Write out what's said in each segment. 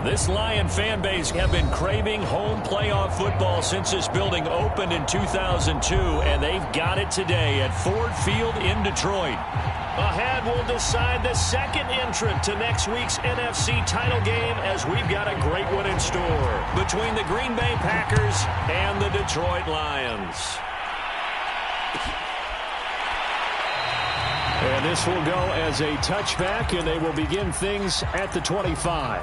This Lion fan base have been craving home playoff football since this building opened in 2002, and they've got it today at Ford Field in Detroit. Ahead, we'll decide the second entrant to next week's NFC title game as we've got a great one in store between the Green Bay Packers and the Detroit Lions. And this will go as a touchback, and they will begin things at the 25.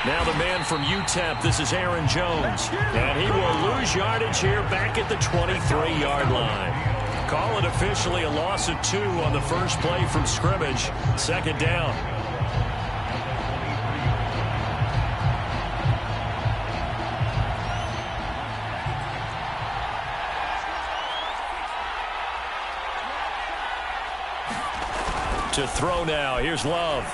Now the man from UTEP, this is Aaron Jones. And he will lose yardage here back at the 23-yard line. Call it officially a loss of 2 on the first play from scrimmage. Second down. To throw now, here's Love.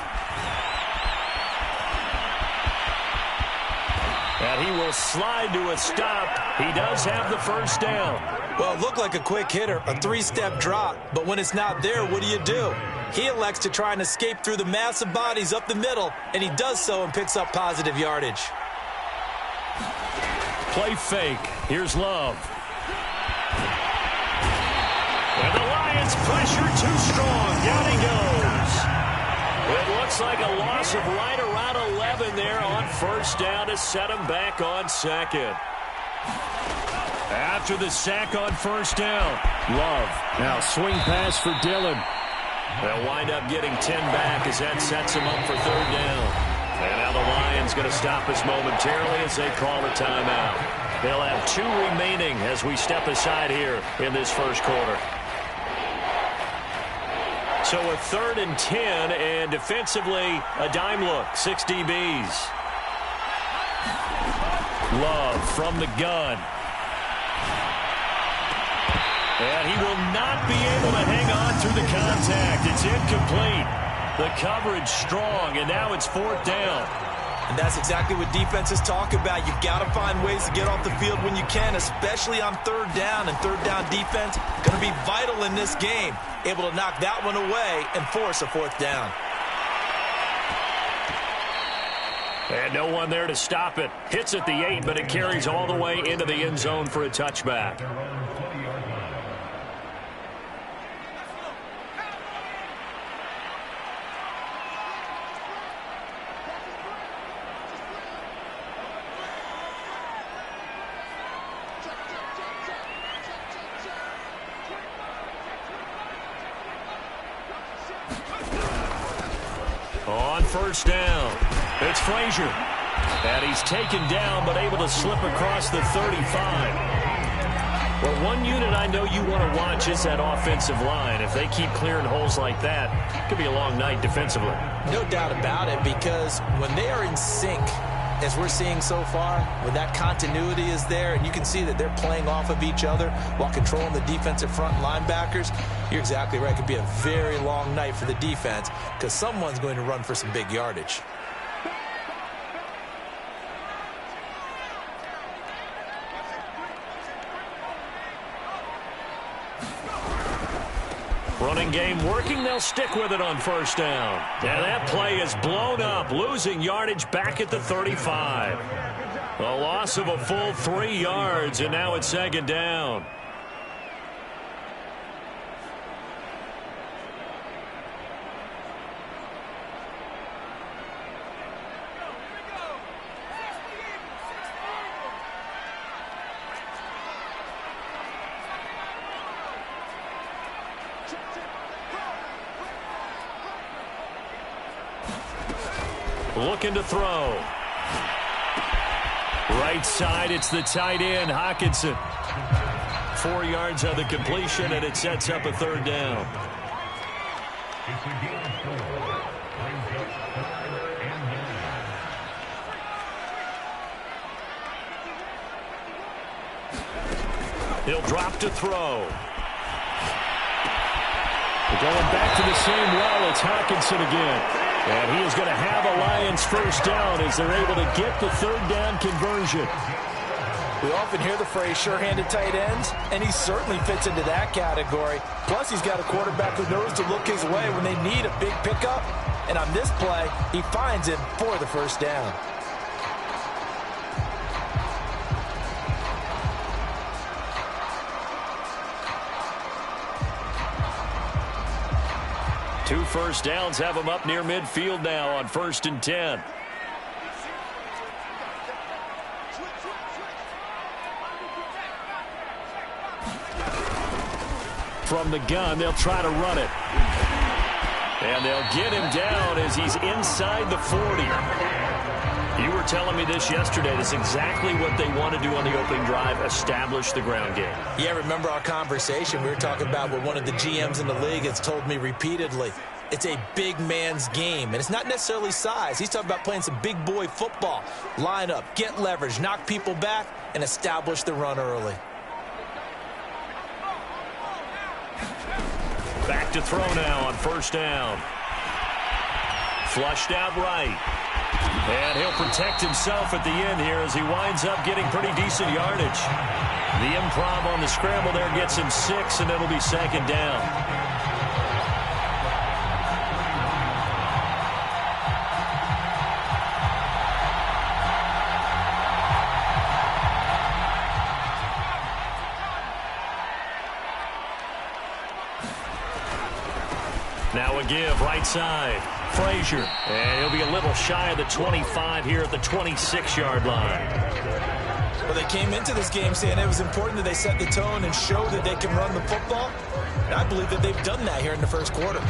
And he will slide to a stop. He does have the first down. Well, it looked like a quick hitter, a 3-step drop. But when it's not there, what do? He elects to try and escape through the massive bodies up the middle, and he does so and picks up positive yardage. Play fake. Here's Love. And the Lions pressure too strong. Down he goes. It looks like a loss of right around 11 there on first down to set him back on second. After the sack on first down, Love. Now swing pass for Dillon. They'll wind up getting 10 back as that sets him up for third down. And now the Lions going to stop us momentarily as they call a timeout. They'll have 2 remaining as we step aside here in this first quarter. So a 3rd and 10, and defensively, a dime look, 6 DBs. Love from the gun. And he will not be able to hang on through the contact. It's incomplete. The coverage strong, and now it's 4th down. And that's exactly what defenses talk about. You've got to find ways to get off the field when you can, especially on 3rd down. And 3rd down defense going to be vital in this game. Able to knock that one away and force a 4th down. And no one there to stop it. Hits at the 8, but it carries all the way into the end zone for a touchback. On first down, it's Frazier. And he's taken down, but able to slip across the 35. Well, one unit I know you want to watch is that offensive line. If they keep clearing holes like that, it could be a long night defensively. No doubt about it, because when they are in sync, as we're seeing so far, when that continuity is there, and you can see that they're playing off of each other while controlling the defensive front linebackers, you're exactly right. It could be a very long night for the defense because someone's going to run for some big yardage. Running game working. They'll stick with it on first down. And that play is blown up, losing yardage back at the 35. A loss of a full 3 yards, and now it's 2nd down. Looking to throw. Right side, it's the tight end, Hockenson. 4 yards on the completion, and it sets up a 3rd down. He'll drop to throw. Going back to the same well, it's Hockenson again. And he is going to have a Lions first down as they're able to get the third down conversion. We often hear the phrase sure-handed tight ends, and he certainly fits into that category. Plus, he's got a quarterback who knows to look his way when they need a big pickup. And on this play, he finds him for the first down. Two first downs have him up near midfield now on 1st and 10. From the gun, they'll try to run it. And they'll get him down as he's inside the 40. You were telling me this yesterday. That's exactly what they want to do on the opening drive, establish the ground game. Yeah, remember our conversation? We were talking about what one of the GMs in the league has told me repeatedly. It's a big man's game, and it's not necessarily size. He's talking about playing some big boy football. Line up, get leverage, knock people back, and establish the run early. Back to throw now on 1st down. Flushed out right. And he'll protect himself at the end here as he winds up getting pretty decent yardage. The improv on the scramble there gets him 6, and it'll be 2nd down. Now a give right side. Frazier. And he'll be a little shy of the 25 here at the 26-yard line. Well, they came into this game saying it was important that they set the tone and show that they can run the football. And I believe that they've done that here in the first quarter.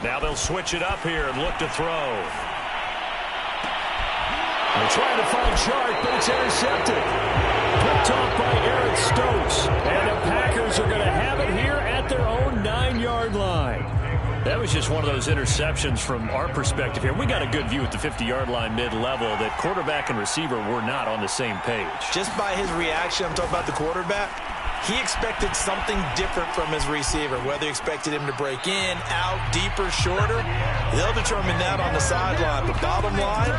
Now they'll switch it up here and look to throw. They're trying to find Chark, but it's intercepted. Picked off by Eric Stokes. And the Packers are going to have it here at their own 9-yard line. That was just one of those interceptions from our perspective here. We got a good view at the 50-yard line mid-level that quarterback and receiver were not on the same page. Just by his reaction, I'm talking about the quarterback, he expected something different from his receiver. Whether he expected him to break in, out, deeper, shorter, they'll determine that on the sideline. But bottom line,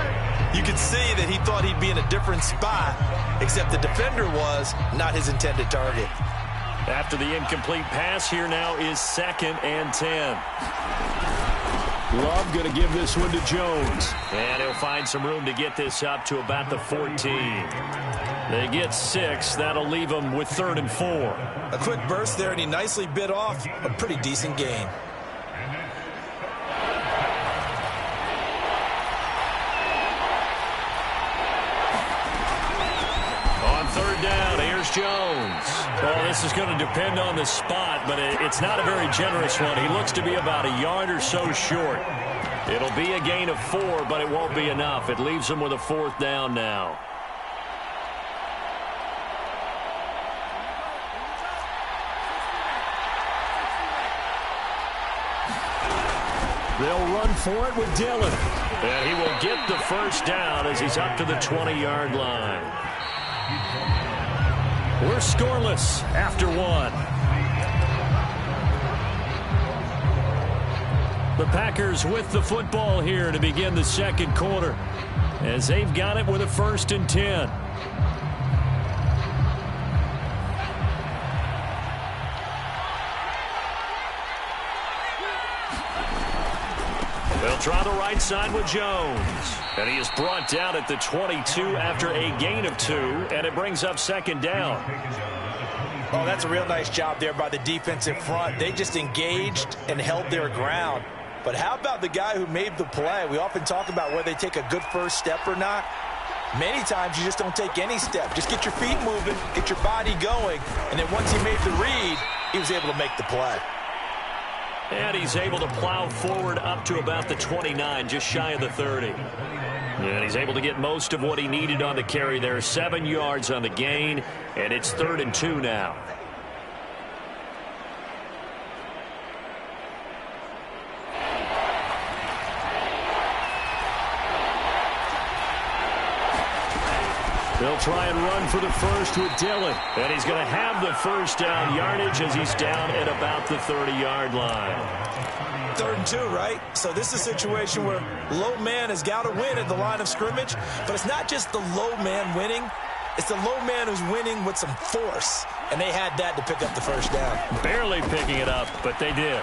you can see that he thought he'd be in a different spot, except the defender was not his intended target. After the incomplete pass, here now is 2nd and 10. Love going to give this one to Jones. And he'll find some room to get this up to about the 14. They get 6. That'll leave them with 3rd and 4. A quick burst there, and he nicely bit off a pretty decent gain. On 3rd down, here's Jones. Well, this is going to depend on the spot, but it's not a very generous one. He looks to be about a yard or so short. It'll be a gain of 4, but it won't be enough. It leaves him with a 4th down now. They'll run for it with Dillon. And he will get the first down as he's up to the 20-yard line. We're scoreless after 1. The Packers with the football here to begin the 2nd quarter as they've got it with a 1st and 10. They'll try the right side with Jones. And he is brought down at the 22 after a gain of 2, and it brings up 2nd down. Oh, that's a real nice job there by the defensive front. They just engaged and held their ground. But how about the guy who made the play? We often talk about whether they take a good first step or not. Many times you just don't take any step. Just get your feet moving, get your body going, and then once he made the read, he was able to make the play. And he's able to plow forward up to about the 29, just shy of the 30. And he's able to get most of what he needed on the carry there. 7 yards on the gain, and it's 3rd and 2 now. They'll try and run for the first with Dillon. And he's going to have the first down yardage as he's down at about the 30-yard line. 3rd and 2, right? So this is a situation where low man has got to win at the line of scrimmage. But it's not just the low man winning. It's the low man who's winning with some force. And they had that to pick up the first down. Barely picking it up, but they did.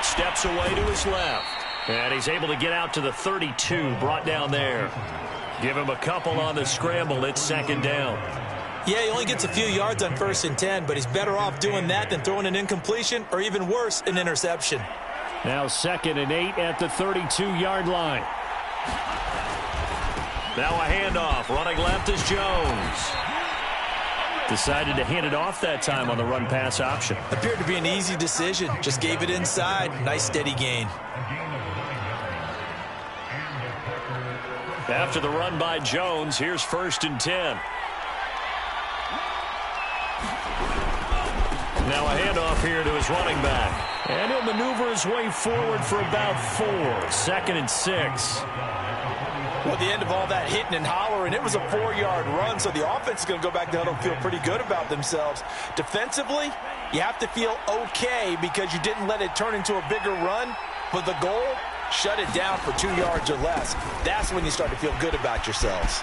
Steps away to his left. And he's able to get out to the 32, brought down there. Give him a couple on the scramble. It's 2nd down. Yeah, he only gets a few yards on 1st and 10, but he's better off doing that than throwing an incompletion or even worse, an interception. Now 2nd and 8 at the 32-yard line. Now a handoff. Running left is Jones. Decided to hand it off that time on the run-pass option. Appeared to be an easy decision. Just gave it inside. Nice steady gain. After the run by Jones, here's 1st and 10. Now a handoff here to his running back. And he'll maneuver his way forward for about 4. 2nd and 6. Well, at the end of all that hitting and hollering, it was a 4-yard run, so the offense is going to go back down and feel pretty good about themselves. Defensively, you have to feel okay because you didn't let it turn into a bigger run, but the goal, shut it down for 2 yards or less. That's when you start to feel good about yourselves.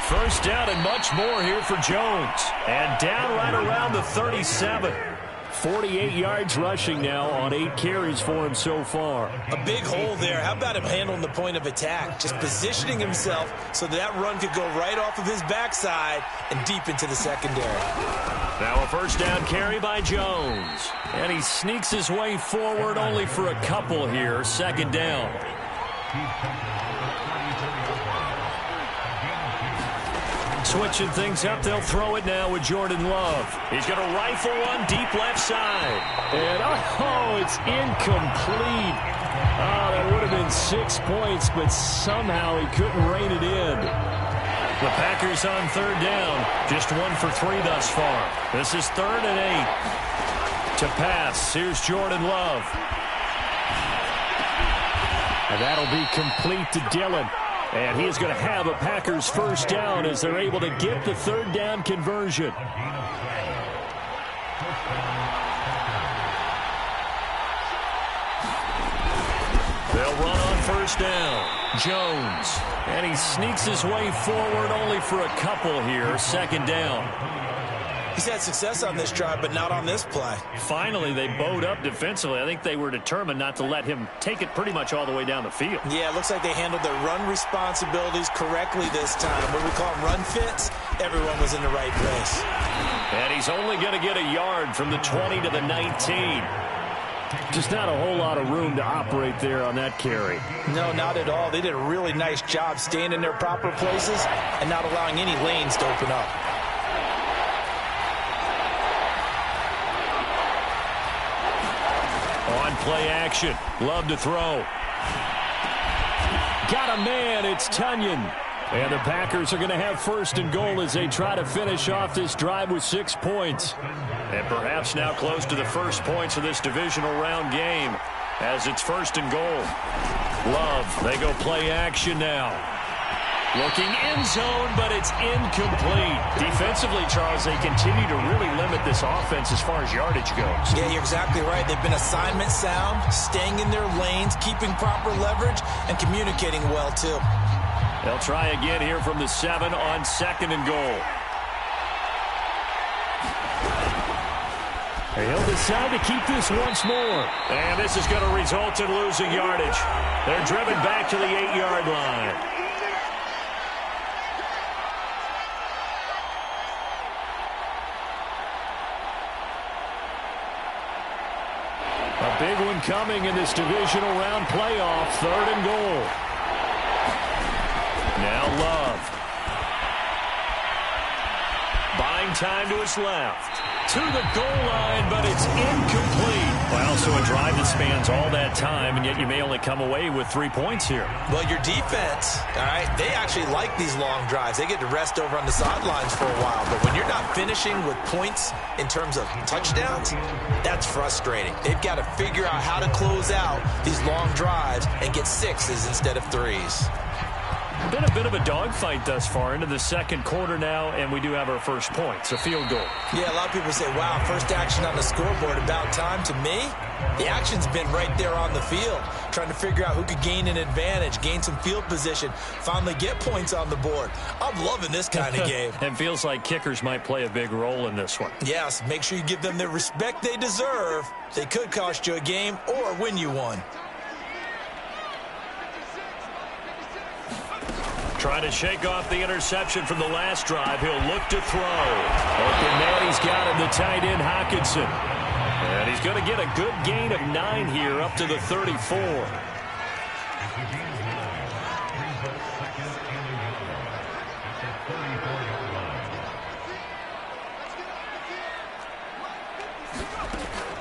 First down and much more here for Jones. And down right around the 37. 48 yards rushing now on 8 carries for him so far. A big hole there. How about him handling the point of attack? Just positioning himself so that run could go right off of his backside and deep into the secondary. Now a first down carry by Jones. And he sneaks his way forward only for a couple here. 2nd down. Switching things up, they'll throw it now with Jordan Love. He's going to rifle one deep left side. And, oh, it's incomplete. Oh, that would have been 6 points, but somehow he couldn't rein it in. The Packers on 3rd down. Just 1 for 3 thus far. This is 3rd and 8. To pass, here's Jordan Love. And that'll be complete to Dillon. And he is going to have a Packers first down as they're able to get the 3rd down conversion. They'll run on 1st down. Jones. And he sneaks his way forward only for a couple here. 2nd down. He's had success on this drive, but not on this play. Finally, they bowed up defensively. I think they were determined not to let him take it pretty much all the way down the field. Yeah, it looks like they handled their run responsibilities correctly this time. What we call them run fits, everyone was in the right place. And he's only going to get a yard from the 20 to the 19. Just not a whole lot of room to operate there on that carry. No, not at all. They did a really nice job staying in their proper places and not allowing any lanes to open up. On play action. Love to throw. Got a man. It's Tunyon. And the Packers are going to have 1st and goal as they try to finish off this drive with 6 points. And perhaps now close to the first points of this divisional round game as it's 1st and goal. Love, they go play action now. Looking end zone, but it's incomplete. Defensively, Charles, they continue to really limit this offense as far as yardage goes. Yeah, you're exactly right. They've been assignment sound, staying in their lanes, keeping proper leverage, and communicating well, too. They'll try again here from the 7 on 2nd and goal. He'll decide to keep this once more. And this is going to result in losing yardage. They're driven back to the 8-yard line. A big one coming in this divisional round playoff. 3rd and goal. Now Love. Buying time to his left. To the goal line, but it's incomplete. Well, so a drive that spans all that time, and yet you may only come away with 3 points here. Well, your defense, all right, they actually like these long drives. They get to rest over on the sidelines for a while. But when you're not finishing with points in terms of touchdowns, that's frustrating. They've got to figure out how to close out these long drives and get 6s instead of 3s. Been a bit of a dogfight thus far into the second quarter now, and we do have our first point. It's a field goal. Yeah, a lot of people say, wow, first action on the scoreboard, about time. To me, the action's been right there on the field, trying to figure out who could gain an advantage, gain some field position, finally get points on the board. I'm loving this kind of game. And feels like kickers might play a big role in this one. Yes, make sure you give them the respect they deserve. They could cost you a game or win you one. Trying to shake off the interception from the last drive. He'll look to throw. Open man, he's got him, the tight end, Hockenson. And he's going to get a good gain of 9 here up to the 34.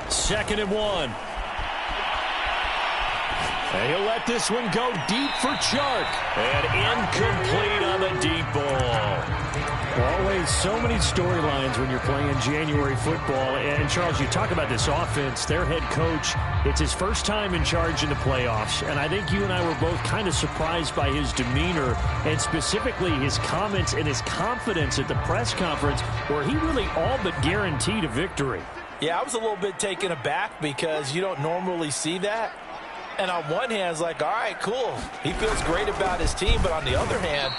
Second and 1. And he'll let this one go deep for Chark. And incomplete on the deep ball. Always so many storylines when you're playing January football. And, Charles, you talk about this offense, their head coach, it's his first time in charge in the playoffs. And I think you and I were both kind of surprised by his demeanor and specifically his comments and his confidence at the press conference where he really all but guaranteed a victory. Yeah, I was a little bit taken aback because you don't normally see that. And on one hand, it's like, all right, cool. He feels great about his team. But on the other hand,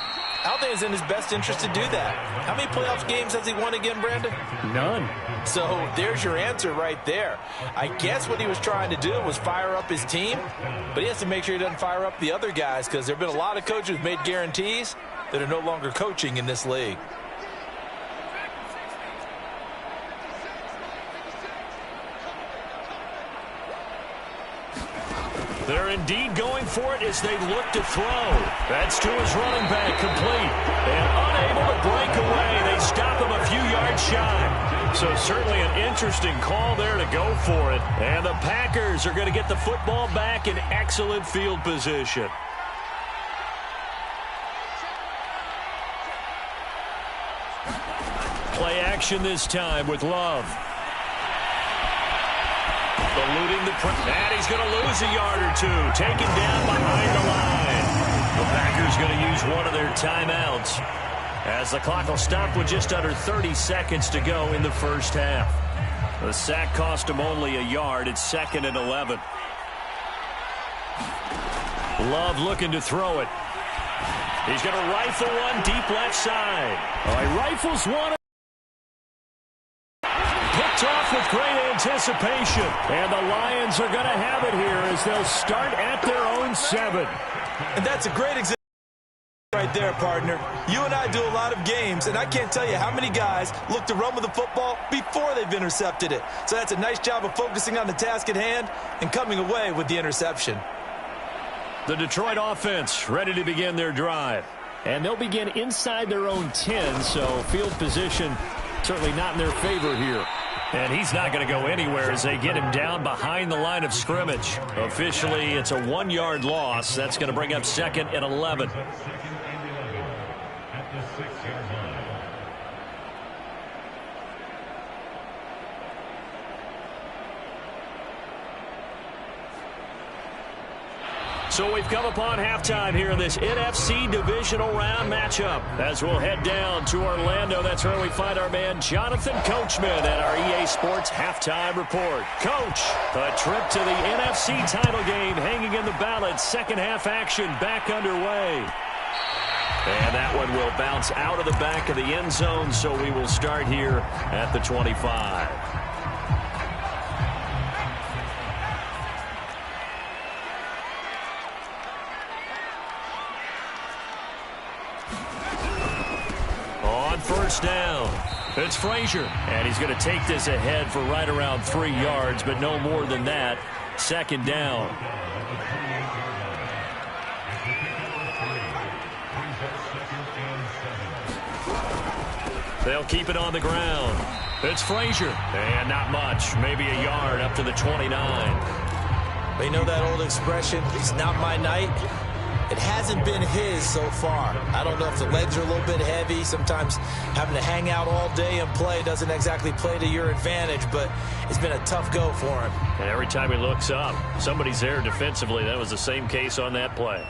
I don't think it's in his best interest to do that. How many playoff games has he won again, Brandon? None. So there's your answer right there. I guess what he was trying to do was fire up his team. But he has to make sure he doesn't fire up the other guys because there have been a lot of coaches who've made guarantees that are no longer coaching in this league. They're indeed going for it as they look to throw. That's to his running back, complete. And unable to break away. They stop him a few yards shy. So certainly an interesting call there to go for it. And the Packers are going to get the football back in excellent field position. Play action this time with Love. Eluding the press. And he's going to lose a yard or two. Taken down behind the line. The Packers going to use one of their timeouts as the clock will stop with just under 30 seconds to go in the first half. The sack cost him only a yard. It's 2nd and 11. Love looking to throw it. He's going to rifle one deep left side. Oh, he rifles one. Picked off with great anticipation. And the Lions are going to have it here as they'll start at their own 7. And that's a great example right there, partner. You and I do a lot of games, and I can't tell you how many guys look to run with the football before they've intercepted it. So that's a nice job of focusing on the task at hand and coming away with the interception. The Detroit offense ready to begin their drive. And they'll begin inside their own 10, so field position certainly not in their favor here. And he's not going to go anywhere as they get him down behind the line of scrimmage. Officially, it's a 1-yard loss. That's going to bring up 2nd and 11. So we've come upon halftime here in this NFC divisional round matchup. As we'll head down to Orlando, that's where we find our man Jonathan Coachman at our EA Sports Halftime Report. Coach, a trip to the NFC title game hanging in the balance. Second half action back underway. And that one will bounce out of the back of the end zone, so we will start here at the 25. First down. It's Frazier. And he's going to take this ahead for right around 3 yards, but no more than that. 2nd down. They'll keep it on the ground. It's Frazier. And not much. Maybe a yard up to the 29. But you know that old expression, it's not my night? It hasn't been his so far. I don't know if the legs are a little bit heavy. Sometimes having to hang out all day and play doesn't exactly play to your advantage, but it's been a tough go for him. And every time he looks up, somebody's there defensively. That was the same case on that play.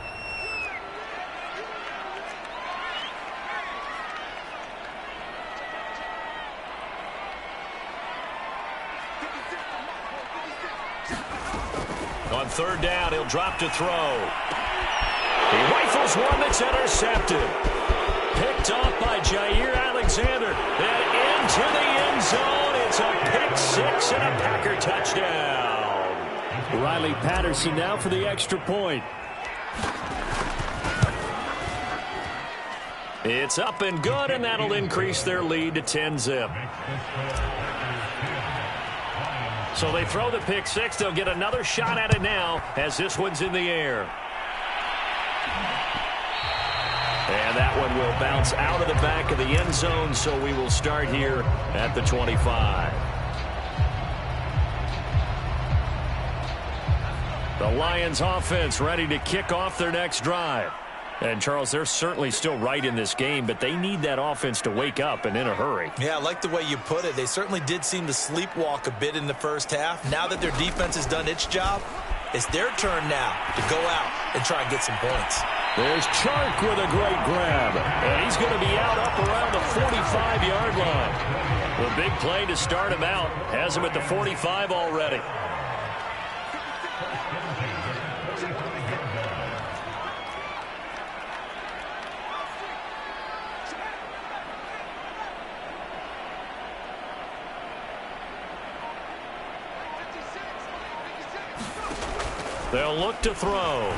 On third down, he'll drop to throw. He rifles one that's intercepted. Picked off by Jair Alexander. Then into the end zone. It's a pick six and a Packer touchdown. Riley Patterson now for the extra point. It's up and good, and that'll increase their lead to 10-zip. So they throw the pick six. They'll get another shot at it now as this one's in the air. And that one will bounce out of the back of the end zone, so we will start here at the 25. The Lions offense ready to kick off their next drive. And, Charles, they're certainly still right in this game, but they need that offense to wake up and in a hurry. Yeah, I like the way you put it. They certainly did seem to sleepwalk a bit in the first half. Now that their defense has done its job, it's their turn now to go out and try and get some points. There's Chark with a great grab. And he's going to be out up around the 45-yard line. The big play to start him out has him at the 45 already. They'll look to throw.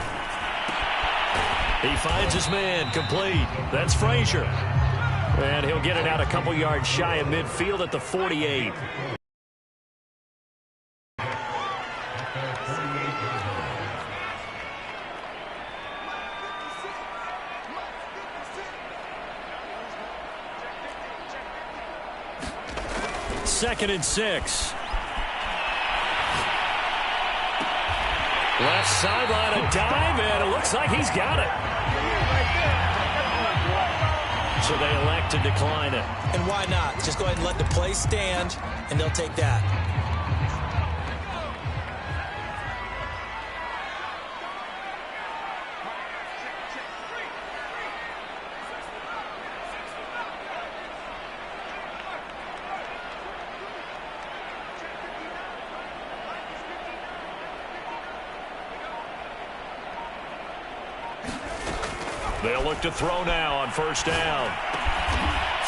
He finds his man complete. That's Frazier. And he'll get it out a couple yards shy of midfield at the 48. Second and 6. Left sideline, a dive, and it looks like he's got it. So they elect to decline it. And why not? Just go ahead and let the play stand, and they'll take that. They'll look to throw now on first down.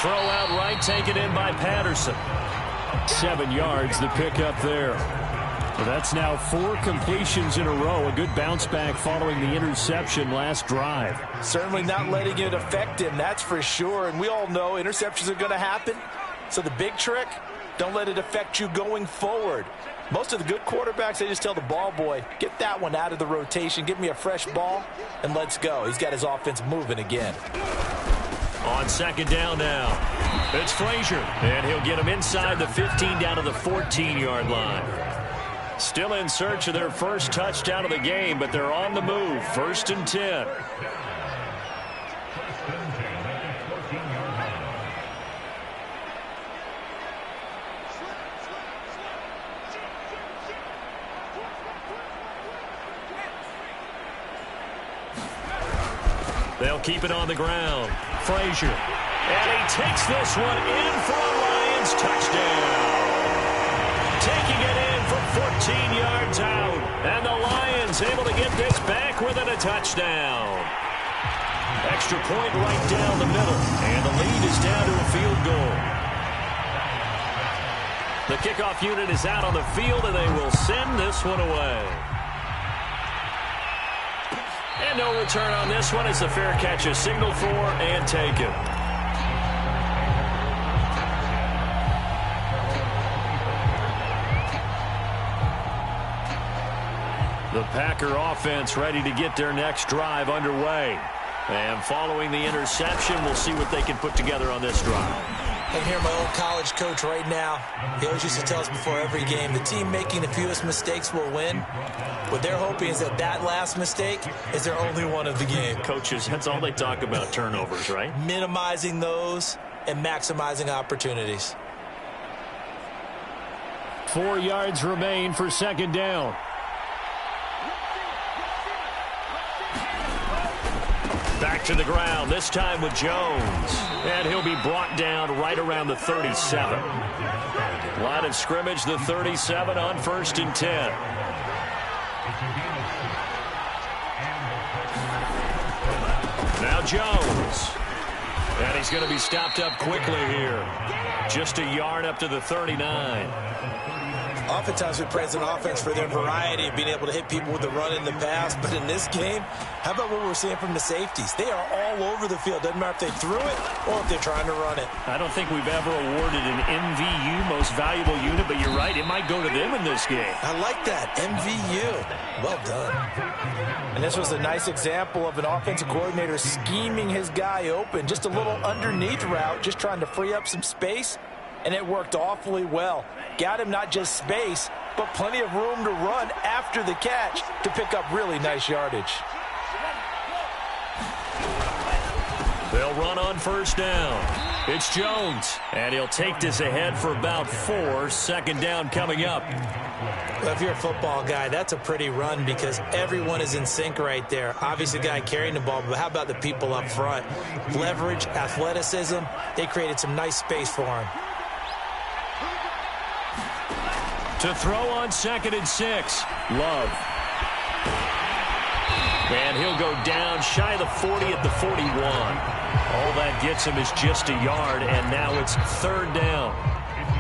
Throw out right, taken in by Patterson. 7 yards, the pickup there. Well, that's now 4 completions in a row. A good bounce back following the interception last drive. Certainly not letting it affect him, that's for sure. And we all know interceptions are going to happen. So the big trick, don't let it affect you going forward. Most of the good quarterbacks, they just tell the ball boy, get that one out of the rotation, give me a fresh ball, and let's go. He's got his offense moving again. On second down now, it's Frazier, and he'll get him inside the 15 down to the 14-yard line. Still in search of their first touchdown of the game, but they're on the move, 1st and 10. They'll keep it on the ground. Frazier. And he takes this one in for a Lions touchdown. Taking it in from 14 yards out. And the Lions able to get this back within a touchdown. Extra point right down the middle. And the lead is down to a field goal. The kickoff unit is out on the field, and they will send this one away. And no return on this one as the fair catch is signaled for and taken. The Packer offense ready to get their next drive underway. And following the interception, we'll see what they can put together on this drive. I can hear my old college coach right now. He always used to tell us before every game, the team making the fewest mistakes will win. What they're hoping is that that last mistake is their only one of the game. Coaches, that's all they talk about, turnovers, right? Minimizing those and maximizing opportunities. 4 yards remain for second down. Back to the ground, this time with Jones. And he'll be brought down right around the 37. Line of scrimmage, the 37 on 1st and 10. Now Jones. And he's going to be stopped up quickly here. Just a yard up to the 39. Oftentimes we praise an offense for their variety of being able to hit people with the run in the pass. But in this game, how about what we're seeing from the safeties? They are all over the field. Doesn't matter if they threw it or if they're trying to run it. I don't think we've ever awarded an MVU, most valuable unit, but you're right, it might go to them in this game. I like that, MVU. Well done. And this was a nice example of an offensive coordinator scheming his guy open. Just a little underneath route, just trying to free up some space. And it worked awfully well. Got him not just space, but plenty of room to run after the catch to pick up really nice yardage. They'll run on 1st down. It's Jones, and he'll take this ahead for about 4. 2nd down coming up. Well, if you're a football guy, that's a pretty run because everyone is in sync right there. Obviously, the guy carrying the ball, but how about the people up front? Leverage, athleticism, they created some nice space for him. To throw on 2nd and 6. Love. And he'll go down shy of the 40 at the 41. All that gets him is just a yard, and now it's 3rd down.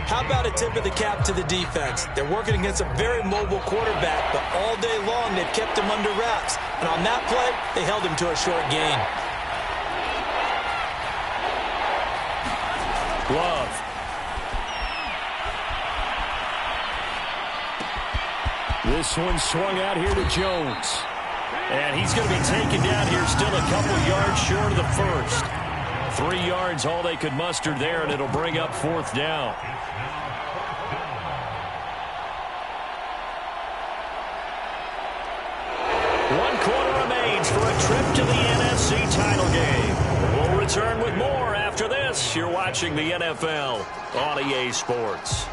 How about a tip of the cap to the defense? They're working against a very mobile quarterback, but all day long they've kept him under wraps. And on that play, they held him to a short gain. Love. This one swung out here to Jones. And he's going to be taken down here still a couple yards short of the first. 3 yards all they could muster there, and it'll bring up 4th down. One quarter remains for a trip to the NFC title game. We'll return with more after this. You're watching the NFL on EA Sports.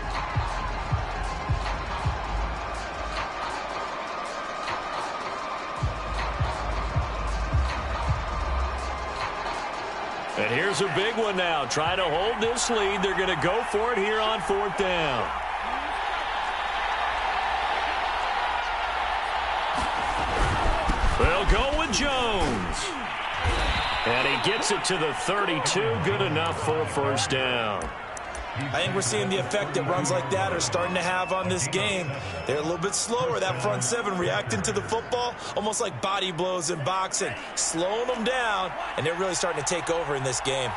And here's a big one now. Trying to hold this lead. They're going to go for it here on 4th down. They'll go with Jones. And he gets it to the 32. Good enough for a 1st down. I think we're seeing the effect that runs like that are starting to have on this game. They're a little bit slower, that front 7 reacting to the football, almost like body blows in boxing, slowing them down, and they're really starting to take over in this game.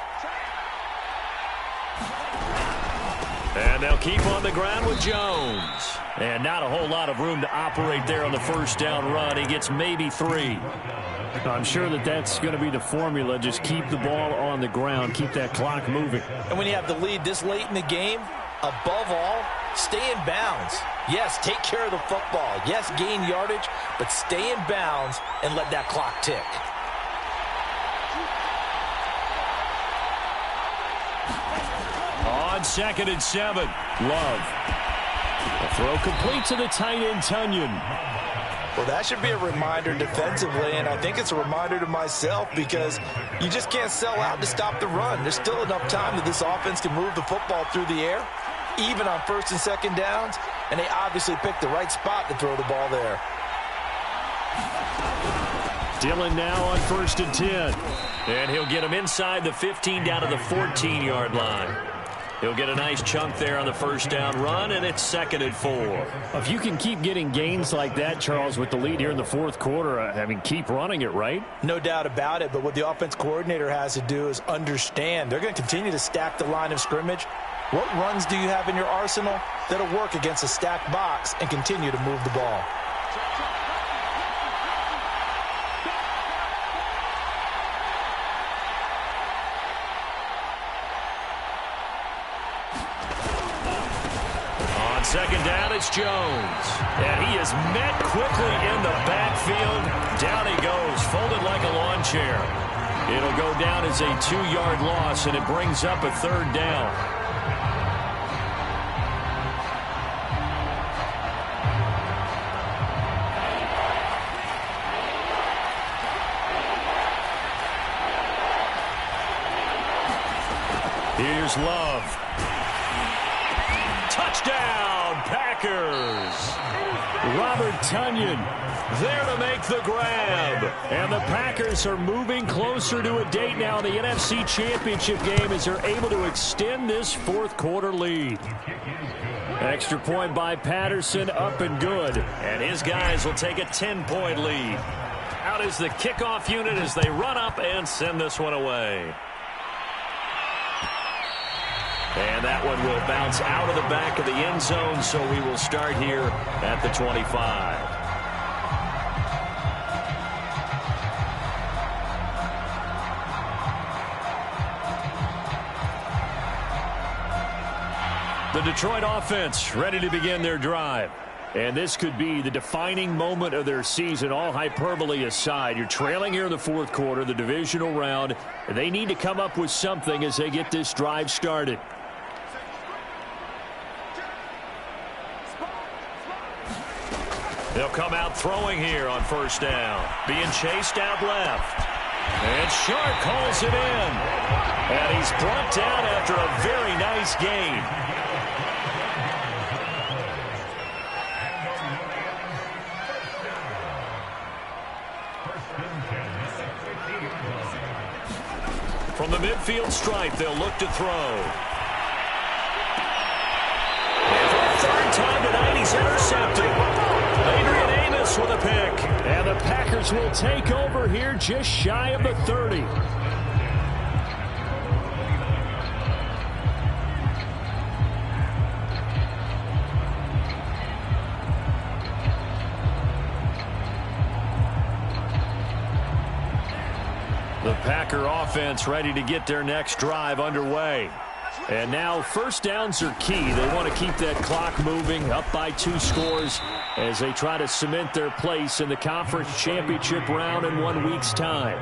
And they'll keep on the ground with Jones. And not a whole lot of room to operate there on the 1st down run. He gets maybe 3. I'm sure that's going to be the formula. Just keep the ball on the ground. Keep that clock moving. And when you have the lead this late in the game, above all, stay in bounds. Yes, take care of the football. Yes, gain yardage, but stay in bounds and let that clock tick. On 2nd and 7, Love. A throw complete to the tight end, Tunyon. Well, that should be a reminder defensively, and I think it's a reminder to myself because you just can't sell out to stop the run. There's still enough time that this offense can move the football through the air, even on 1st and 2nd downs, and they obviously picked the right spot to throw the ball there. Dillon now on 1st and 10. And he'll get him inside the 15 down to the 14-yard line. He'll get a nice chunk there on the 1st down run, and it's 2nd and 4. If you can keep getting gains like that, Charles, with the lead here in the 4th quarter, I mean, keep running it, right? No doubt about it, but what the offense coordinator has to do is understand. They're going to continue to stack the line of scrimmage. What runs do you have in your arsenal that'll work against a stacked box and continue to move the ball? On 2nd down, it's Jones. And he is met quickly in the backfield. Down he goes, folded like a lawn chair. It'll go down as a 2-yard loss, and it brings up a 3rd down. Here's Love. Touchdown, Packers. Robert Tonyan There to make the grab. and the Packers are moving closer to a date now in the NFC Championship game as they're able to extend this fourth quarter lead. Extra point by Patterson, up and good. And his guys will take a 10-point lead. Out is the kickoff unit as they run up and send this one away. And that one will bounce out of the back of the end zone, so we will start here at the 25. The Detroit offense ready to begin their drive. And this could be the defining moment of their season, all hyperbole aside. You're trailing here in the fourth quarter, the divisional round. And they need to come up with something as they get this drive started. They'll come out throwing here on first down. Being chased out left. And Sharp calls it in. And he's brought down after a very nice gain. From the midfield stripe, they'll look to throw. And for the third time tonight, he's intercepted. Adrian Amos with a pick. And the Packers will take over here just shy of the 30. The Packer offense ready to get their next drive underway. And now first downs are key. They want to keep that clock moving, up by 2 scores as they try to cement their place in the conference championship round in 1 week's time.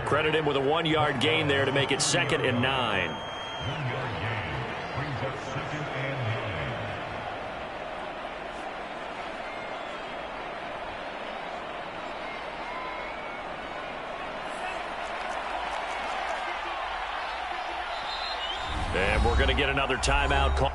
Credit him with a 1-yard gain there to make it 2nd and 9. And we're going to get another timeout call.